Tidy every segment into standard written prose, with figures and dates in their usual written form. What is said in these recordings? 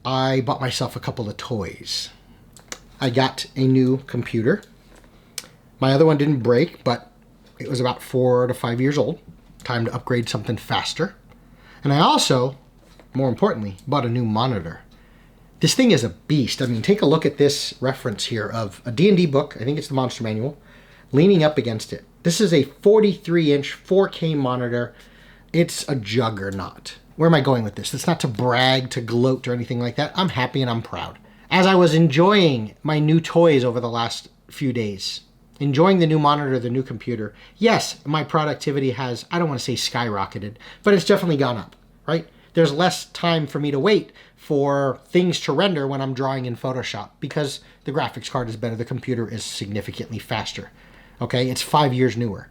I bought myself a couple of toys. I got a new computer. My other one didn't break, but it was about 4 to 5 years old. Time to upgrade something faster. And I also, more importantly, bought a new monitor. This thing is a beast. I mean, take a look at this reference here of a D&D book. I think it's the Monster Manual, leaning up against it. This is a 43-inch 4K monitor. It's a juggernaut. Where am I going with this? It's not to brag, to gloat, or anything like that. I'm happy and I'm proud. As I was enjoying my new toys over the last few days, enjoying the new monitor, the new computer, yes, my productivity has, I don't want to say skyrocketed, but it's definitely gone up, right? There's less time for me to wait for things to render when I'm drawing in Photoshop because the graphics card is better, the computer is significantly faster. Okay, it's 5 years newer.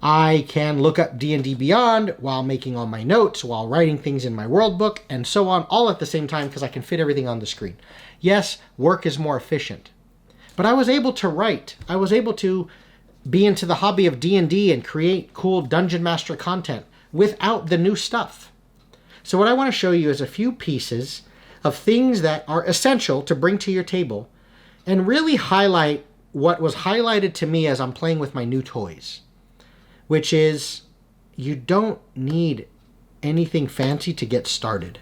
I can look up D&D Beyond while making all my notes, while writing things in my world book, and so on, all at the same time because I can fit everything on the screen. Yes, work is more efficient. But I was able to write. I was able to be into the hobby of D&D and create cool Dungeon Master content without the new stuff. So what I want to show you is a few pieces of things that are essential to bring to your table and really highlight what was highlighted to me as I'm playing with my new toys, which is you don't need anything fancy to get started.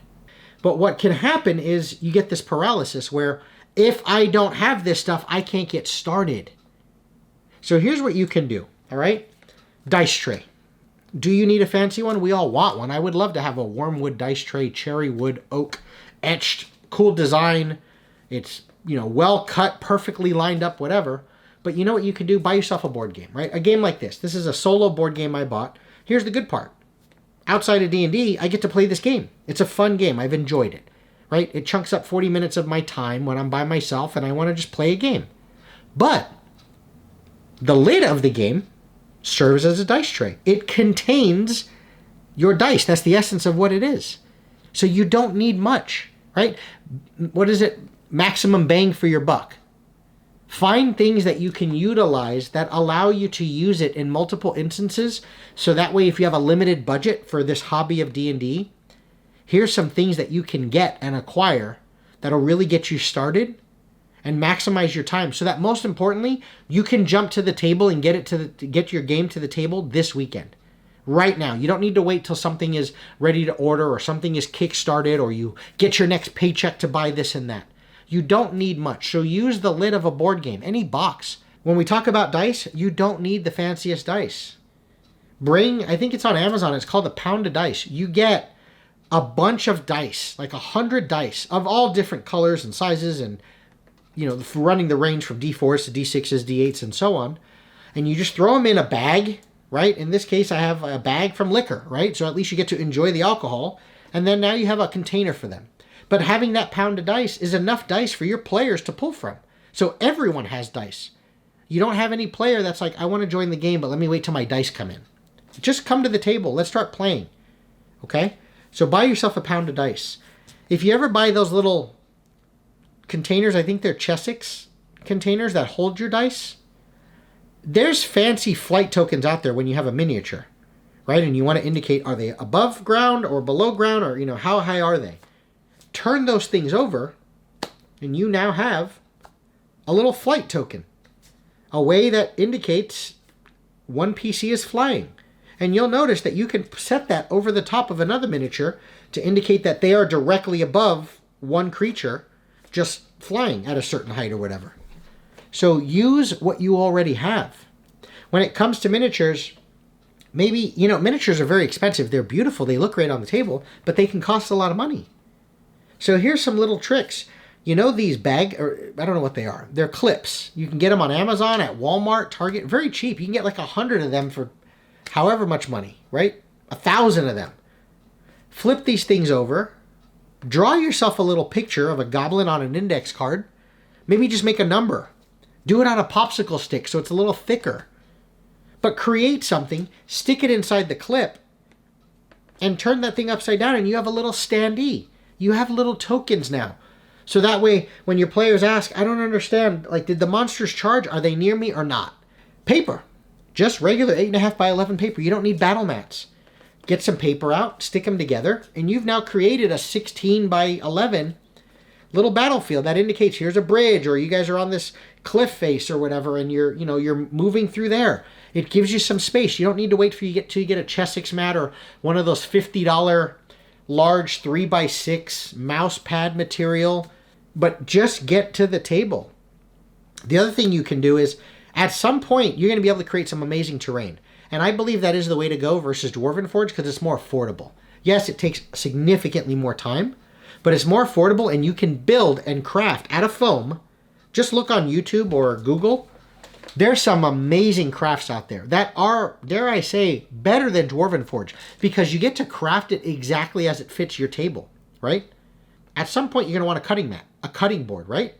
But what can happen is you get this paralysis where if I don't have this stuff, I can't get started. So here's what you can do, all right? Dice tray. Do you need a fancy one? We all want one. I would love to have a wormwood dice tray, cherry wood, oak, etched, cool design. It's, well cut, perfectly lined up, whatever. But you know what you can do? Buy yourself a board game, right? A game like this. This is a solo board game I bought. Here's the good part. Outside of D&D, I get to play this game. It's a fun game. I've enjoyed it, right? It chunks up 40 minutes of my time when I'm by myself and I want to just play a game. But the lid of the game serves as a dice tray. It contains your dice. That's the essence of what it is. So you don't need much, right? What is it? Maximum bang for your buck. Find things that you can utilize that allow you to use it in multiple instances. So that way, if you have a limited budget for this hobby of D&D, here's some things that you can get and acquire that'll really get you started and maximize your time. So that most importantly, you can jump to the table and get your game to the table this weekend. Right now. You don't need to wait till something is ready to order or something is kickstarted or you get your next paycheck to buy this and that. You don't need much. So use the lid of a board game, any box. When we talk about dice, you don't need the fanciest dice. I think it's on Amazon, it's called a pound of dice. You get a bunch of dice, like 100 dice of all different colors and sizes and, running the range from D4s to D6s, D8s, and so on. And you just throw them in a bag, right? In this case, I have a bag from liquor, right? So at least you get to enjoy the alcohol. And then now you have a container for them. But having that pound of dice is enough dice for your players to pull from. So everyone has dice. You don't have any player that's like, I want to join the game, but let me wait till my dice come in. Just come to the table. Let's start playing. Okay? So buy yourself a pound of dice. If you ever buy those little containers, I think they're Chessex containers that hold your dice, there's fancy flight tokens out there when you have a miniature, right? And you want to indicate, are they above ground or below ground or, how high are they? Turn those things over, and you now have a little flight token, a way that indicates one PC is flying. And you'll notice that you can set that over the top of another miniature to indicate that they are directly above one creature just flying at a certain height or whatever. So use what you already have. When it comes to miniatures, maybe, miniatures are very expensive. They're beautiful. They look great on the table, but they can cost a lot of money. So here's some little tricks. These I don't know what they are. They're clips. You can get them on Amazon, at Walmart, Target, very cheap. You can get like 100 of them for however much money, right? 1,000 of them. Flip these things over. Draw yourself a little picture of a goblin on an index card. Maybe just make a number. Do it on a popsicle stick so it's a little thicker. But create something, stick it inside the clip, and turn that thing upside down, and you have a little standee. You have little tokens now. So that way, when your players ask, I don't understand, did the monsters charge? Are they near me or not? Paper. Just regular 8.5 by 11 paper. You don't need battle mats. Get some paper out, stick them together, and you've now created a 16 by 11 little battlefield that indicates here's a bridge, or you guys are on this cliff face or whatever, and you're moving through there. It gives you some space. You don't need to wait till you get a Chessex mat or one of those $50 large 3x6 mouse pad material, but just get to the table. The other thing you can do is, at some point, you're going to be able to create some amazing terrain. And I believe that is the way to go versus Dwarven Forge because it's more affordable. Yes, it takes significantly more time, but it's more affordable and you can build and craft out of foam. Just look on YouTube or Google. There's some amazing crafts out there that are, dare I say, better than Dwarven Forge because you get to craft it exactly as it fits your table, right? At some point, you're going to want a cutting mat, a cutting board, right?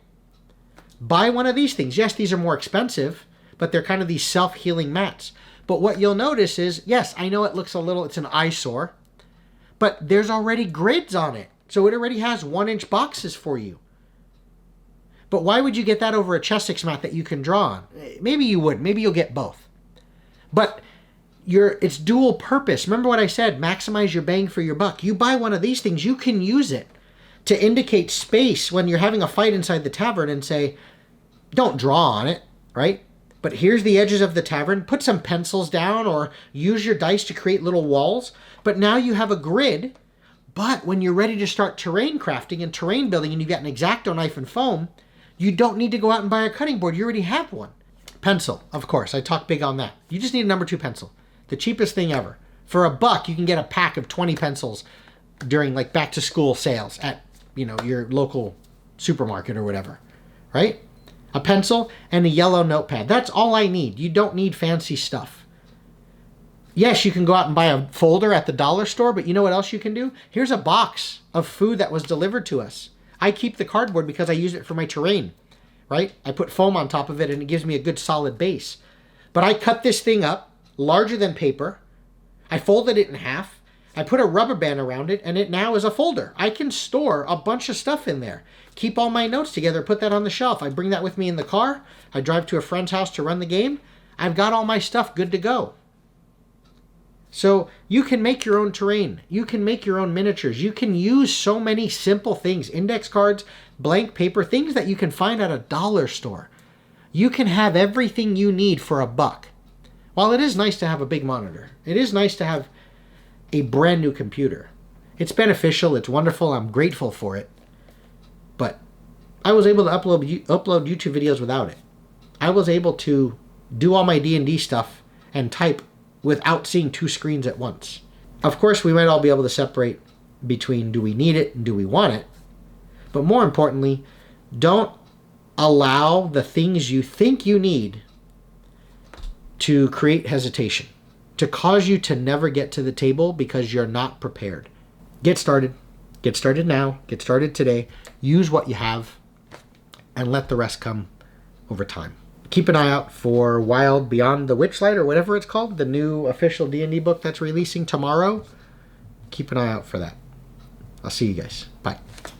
Buy one of these things. Yes, these are more expensive, but they're kind of these self-healing mats. But what you'll notice is, yes, I know it looks it's an eyesore, but there's already grids on it. So it already has 1-inch boxes for you. But why would you get that over a Chessex mat that you can draw on? Maybe you would. Maybe you'll get both. But it's dual purpose. Remember what I said, maximize your bang for your buck. You buy one of these things, you can use it to indicate space when you're having a fight inside the tavern and say, don't draw on it, right? But here's the edges of the tavern. Put some pencils down or use your dice to create little walls. But now you have a grid. But when you're ready to start terrain crafting and terrain building and you've got an X-Acto knife and foam, you don't need to go out and buy a cutting board. You already have one. Pencil, of course. I talk big on that. You just need a number 2 pencil. The cheapest thing ever. For $1, you can get a pack of 20 pencils during like back to school sales at, your local supermarket or whatever, right? A pencil and a yellow notepad. That's all I need. You don't need fancy stuff. Yes, you can go out and buy a folder at the dollar store, but you know what else you can do? Here's a box of food that was delivered to us. I keep the cardboard because I use it for my terrain, right? I put foam on top of it and it gives me a good solid base. But I cut this thing up, larger than paper. I folded it in half. I put a rubber band around it and it now is a folder. I can store a bunch of stuff in there. Keep all my notes together, put that on the shelf. I bring that with me in the car. I drive to a friend's house to run the game. I've got all my stuff good to go. So you can make your own terrain. You can make your own miniatures. You can use so many simple things. Index cards, blank paper, things that you can find at a dollar store. You can have everything you need for $1. While it is nice to have a big monitor, it is nice to have a brand new computer. It's beneficial. It's wonderful. I'm grateful for it. But I was able to upload YouTube videos without it. I was able to do all my D&D stuff and type without seeing 2 screens at once. Of course, we might all be able to separate between do we need it and do we want it. But more importantly, don't allow the things you think you need to create hesitation, to cause you to never get to the table because you're not prepared. Get started. Get started now. Get started today. Use what you have and let the rest come over time. Keep an eye out for Wild Beyond the Witchlight or whatever it's called, the new official D&D book that's releasing tomorrow. Keep an eye out for that. I'll see you guys. Bye.